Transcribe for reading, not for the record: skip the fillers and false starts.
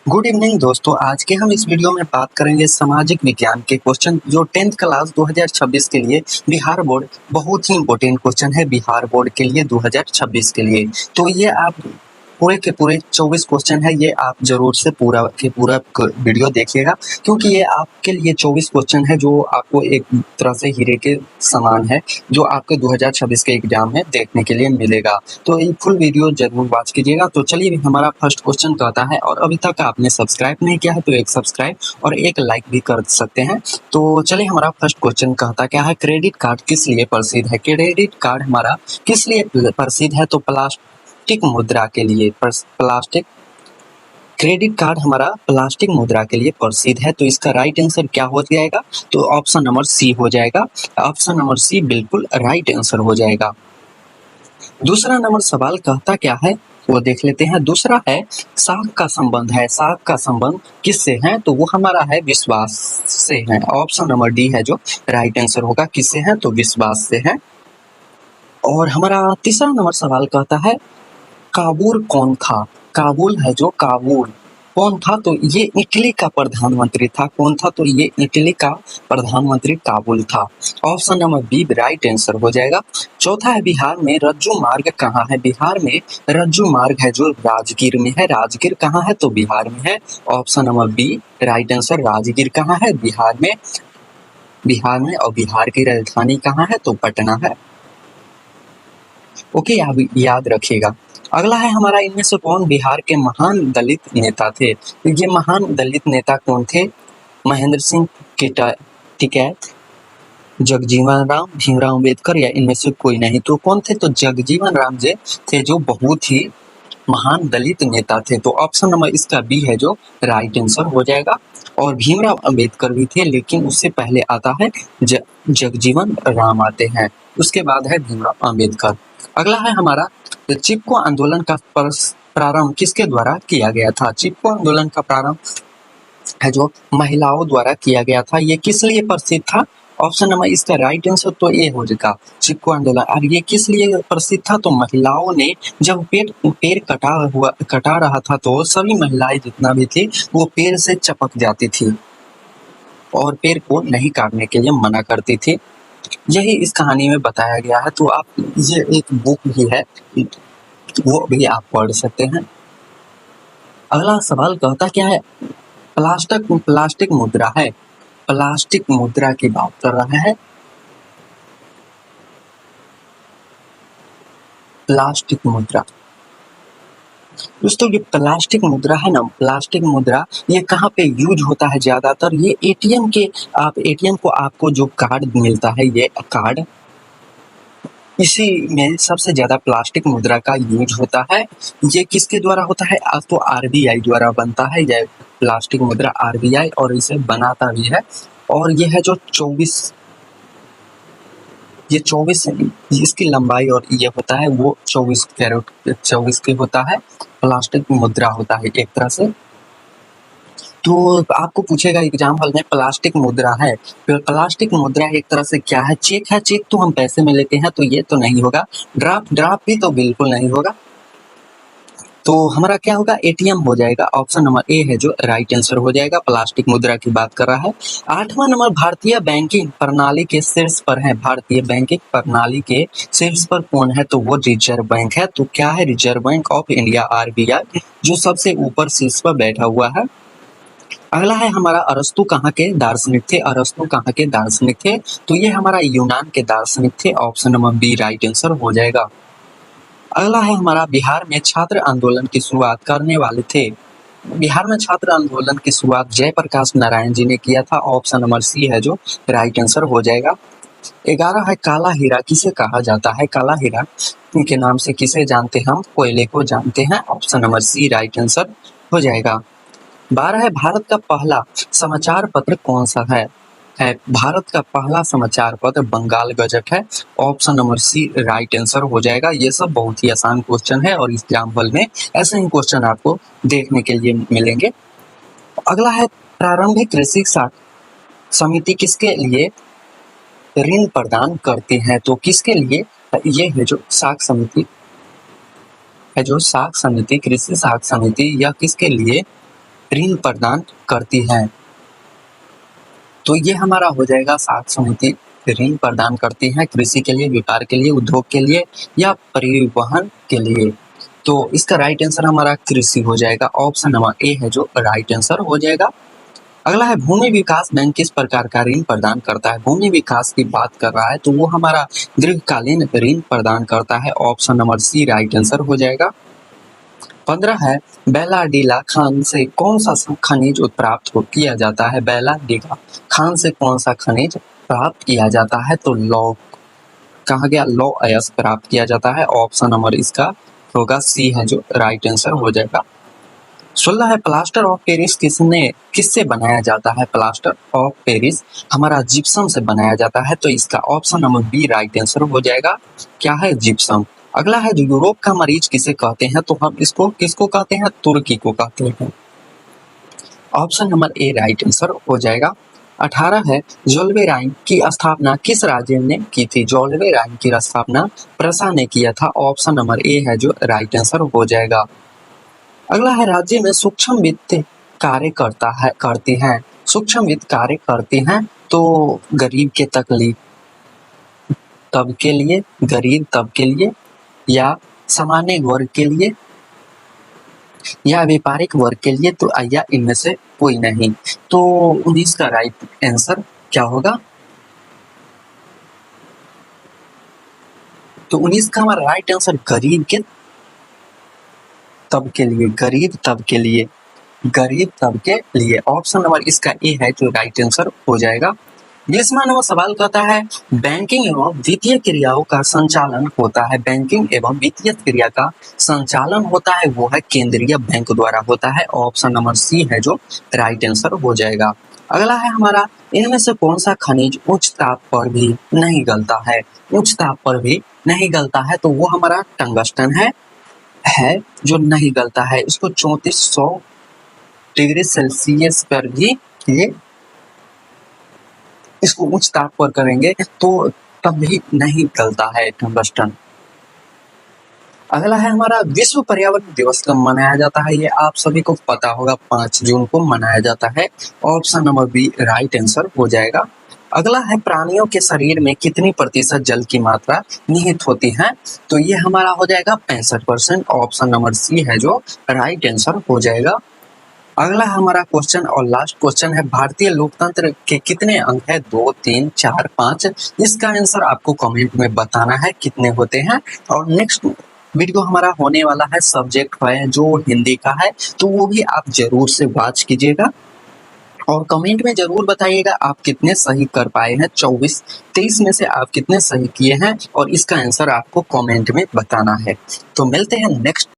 Good evening दोस्तों। आज के हम इस वीडियो में बात करेंगे सामाजिक विज्ञान के क्वेश्चन जो 10th क्लास 2026 के लिए बिहार बोर्ड बहुत ही इंपॉर्टेंट क्वेश्चन है बिहार बोर्ड के लिए 2026 के लिए। तो ये आप पूरे के पूरे 24 क्वेश्चन है, ये आप जरूर से पूरा के पूरा वीडियो देखिएगा क्योंकि ये आपके लिए 24 क्वेश्चन है जो आपको एक तरह से हीरे के समान है जो आपके 2026 के एग्जाम में देखने के लिए मिलेगा। तो ये फुल वीडियो जरूर वॉच कीजिएगा। तो चलिए हमारा फर्स्ट क्वेश्चन कहता है, और अभी तक आपने सब्सक्राइब नहीं किया है तो एक सब्सक्राइब और एक लाइक भी कर सकते हैं। तो चलिए हमारा फर्स्ट क्वेश्चन कहता क्या है, क्रेडिट कार्ड किस लिए प्रसिद्ध है। क्रेडिट कार्ड हमारा किस लिए प्रसिद्ध है, तो प्लास्टिक मुद्रा के लिए। प्लास्टिक क्रेडिट कार्ड हमारा प्लास्टिक मुद्रा के लिए प्रसिद्ध है। तो इसका राइट आंसर क्या हो जाएगा, तो ऑप्शन नंबर सी हो जाएगा। ऑप्शन नंबर सी बिल्कुल राइट आंसर हो जाएगा। दूसरा नंबर सवाल कहता क्या है वो देख लेते हैं। दूसरा है साख का संबंध है। साख का संबंध किससे है, तो वो हमारा है विश्वास से है। ऑप्शन नंबर डी है जो राइट आंसर होगा। किससे है, तो विश्वास से है। और हमारा तीसरा नंबर सवाल कहता है काबुल कौन था। काबुल है जो काबुल कौन था, तो ये इटली का प्रधानमंत्री था। कौन था, तो ये इटली का प्रधानमंत्री काबुल था। Option number B right answer हो जाएगा। चौथा है बिहार में रज्जू मार्ग कहाँ है। बिहार में रज्जू मार्ग है जो राजगीर में है। राजगीर कहाँ है, तो बिहार में है। Option number B right answer. Rajgir कहाँ है, बिहार में। बिहार में, और बिहार की राजधानी कहाँ है, तो पटना है। ओके, आप याद रखिएगा। अगला है हमारा इनमें से कौन बिहार के महान दलित नेता थे। तो ये महान दलित नेता कौन थे, महेंद्र सिंह टिकैत, जगजीवन राम, भीमराव अम्बेडकर या इनमें से कोई नहीं। तो कौन थे, तो जगजीवन राम जी थे जो बहुत ही महान दलित नेता थे। तो ऑप्शन नंबर इसका बी है जो राइट आंसर हो जाएगा। और भीमराव अम्बेडकर भी थे, लेकिन उससे पहले आता है जगजीवन राम आते हैं, उसके बाद है भीमराव अम्बेडकर। अगला है हमारा चिपको आंदोलन का प्रारंभ किसके द्वारा किया गया था। चिपको आंदोलन का प्रारंभ है जो महिलाओं द्वारा किया गया था। ये किस लिए प्रसिद्ध था, ऑप्शन नंबर इसका राइट आंसर तो ये हो जाएगा चिपको आंदोलन। और ये किस लिए प्रसिद्ध था, तो महिलाओं ने जब पेड़ कटा रहा था तो सभी महिलाएं जितना भी थी वो पेड़ से चिपक जाती थी और पेड़ को नहीं काटने के लिए मना करती थी। यही इस कहानी में बताया गया है। तो आप ये एक बुक भी है, वो भी आप पढ़ सकते हैं। अगला सवाल कहता क्या है, प्लास्टिक मुद्रा है। प्लास्टिक मुद्रा की बात कर रहा है। प्लास्टिक मुद्रा दोस्तों, ये प्लास्टिक मुद्रा है ना, प्लास्टिक मुद्रा ये कहाँ पे यूज होता है ज्यादातर, ये एटीएम के एटीएम को आपको जो कार्ड मिलता है, ये कार्ड इसी में सबसे ज्यादा प्लास्टिक मुद्रा का यूज होता है। ये किसके द्वारा होता है, अब तो आरबीआई द्वारा बनता है ये प्लास्टिक मुद्रा, आरबीआई और इसे बनाता भी है। और ये है जो 24 इसकी लंबाई और ये होता है वो 24 कैरेट 24 के होता है। प्लास्टिक मुद्रा होता है एक तरह से। तो आपको पूछेगा एग्जाम हॉल में प्लास्टिक मुद्रा है, तो प्लास्टिक मुद्रा एक तरह से क्या है, चेक है। चेक तो हम पैसे में लेते हैं तो ये तो नहीं होगा। ड्राफ्ट भी तो बिल्कुल नहीं होगा। तो हमारा क्या होगा, एटीएम हो जाएगा। ऑप्शन नंबर ए है जो राइट आंसर हो जाएगा। प्लास्टिक मुद्रा की बात कर रहा है। 8वां नंबर भारतीय बैंकिंग प्रणाली के शीर्ष पर है। भारतीय बैंकिंग प्रणाली के शीर्ष पर कौन है, तो वो रिजर्व बैंक है। तो क्या है, reserve bank of India, RBI, जो सबसे ऊपर शीर्ष पर बैठा हुआ है। अगला है हमारा अरस्तु कहाँ के दार्शनिक थे। अरस्तु कहाँ के दार्शनिक थे, तो ये हमारा यूनान के दार्शनिक थे। Option number B right answer हो जाएगा। अगला है हमारा बिहार में छात्र आंदोलन की शुरुआत करने वाले थे। बिहार में छात्र आंदोलन की शुरुआत जयप्रकाश नारायण जी ने किया था। ऑप्शन नंबर सी है जो राइट आंसर हो जाएगा। 11 है काला हीरा किसे कहा जाता है। काला हीरा के नाम से किसे जानते हैं, हम कोयले को जानते हैं। Option number C right answer हो जाएगा। 12 है भारत का पहला समाचार पत्र कौन सा है। भारत का पहला समाचार पत्र बंगाल गजट है। Option number C right answer हो जाएगा। ये सब बहुत ही आसान क्वेश्चन है और एग्जाम हॉल में ऐसे ही क्वेश्चन आपको देखने के लिए मिलेंगे। अगला है प्रारंभिक कृषि समिति किसके लिए ऋण प्रदान करते हैं, तो किसके लिए, ये है जो साख समिति है, जो साख समिति, कृषि साख समिति, या किसके लिए ऋण प्रदान करती है। तो ये हमारा हो जाएगा सात समिति ऋण प्रदान करती है कृषि के लिए, व्यापार के लिए, उद्योग के लिए या परिवहन के लिए। तो इसका राइट आंसर हमारा कृषि हो जाएगा, ऑप्शन नंबर ए है जो राइट आंसर हो जाएगा। अगला है भूमि विकास बैंक किस प्रकार का ऋण प्रदान करता है। भूमि विकास की बात कर रहा है तो वो हमारा दीर्घकालीन ऋण प्रदान करता है, option number C right answer हो जाएगा। 15 है बेलाडीला खान से कौन सा खनिज प्राप्त किया जाता है। बेलाडीला खान से कौन सा खनिज प्राप्त किया जाता है, तो लौ कहा गया लौ अयस्क प्राप्त किया जाता है, ऑप्शन नंबर इसका होगा सी है जो राइट आंसर हो जाएगा। 16 है प्लास्टर ऑफ पेरिस किससे बनाया जाता है। प्लास्टर ऑफ पेरिस हमारा जिप्सम से बनाया जाता है, तो इसका option number B right answer हो जाएगा। क्या है, जिप्सम। अगला है जो यूरोप का मरीज किसे कहते हैं, तो हम इसको किसको कहते हैं, तुर्की को कहते हैं, option number A right answer हो जाएगा। 18 है जोल्वेराइन की स्थापना किस राज्य ने की थी। जोल्वेराइन की स्थापना प्रसा ने किया था, ऑप्शन नंबर ए है जो राइट आंसर हो जाएगा। अगला है राज्य में सूक्ष्म वित्त कार्य करती हैं। सूक्ष्म वित्त कार्य करती हैं तो गरीब के तकलीफ तब के लिए, गरीब तब के लिए या सामान्य वर्ग के लिए या व्यापारिक वर्ग के लिए, तो या इनमें से कोई नहीं। तो 19 का राइट आंसर क्या होगा, तो 19 का हमारा राइट आंसर गरीब के तब के लिए, गरीब तब के लिए, गरीब तब के लिए, ऑप्शन नंबर इसका ए है जो राइट आंसर हो जाएगा। 20वां नंबर सवाल कहता है बैंकिंग एवं वित्तीय क्रियाओं का संचालन होता है। बैंकिंग एवं वित्तीय क्रिया का संचालन होता है वो है केंद्रीय बैंक द्वारा होता है, ऑप्शन नंबर सी है जो राइट आंसर हो जाएगा। अगला है हमारा इनमें से कौन सा खनिज उच्च ताप पर भी नहीं गलता है। उच्च ताप पर भी नहीं गलता है तो वो हमारा टंगस्टन है जो नहीं गलता है। इसको 3400 डिग्री सेल्सियस पर भी ये इसको उच्च ताप पर करेंगे तो तब भी नहीं गलता है टंगस्टन। अगला है हमारा विश्व पर्यावरण दिवस कब मनाया जाता है, ये आप सभी को पता होगा 5 जून को मनाया जाता है, option number B right answer हो जाएगा। अगला है प्राणियों के शरीर में कितनी प्रतिशत जल की मात्रा निहित होती है, तो ये हमारा हो जाएगा 65%, ऑप्शन नंबर सी है जो राइट आंसर हो जाएगा। अगला हमारा क्वेश्चन और लास्ट क्वेश्चन है भारतीय लोकतंत्र के कितने अंग है, 2, 3, 4, 5। इसका आंसर आपको कमेंट में बताना है कितने होते हैं। और नेक्स्ट वीडियो हमारा होने वाला है सब्जेक्ट है जो हिंदी का है, तो वो भी आप जरूर से वॉच कीजिएगा और कमेंट में जरूर बताइएगा आप कितने सही कर पाए हैं। 23 में से आप कितने सही किए हैं और इसका आंसर आपको कमेंट में बताना है। तो मिलते हैं नेक्स्ट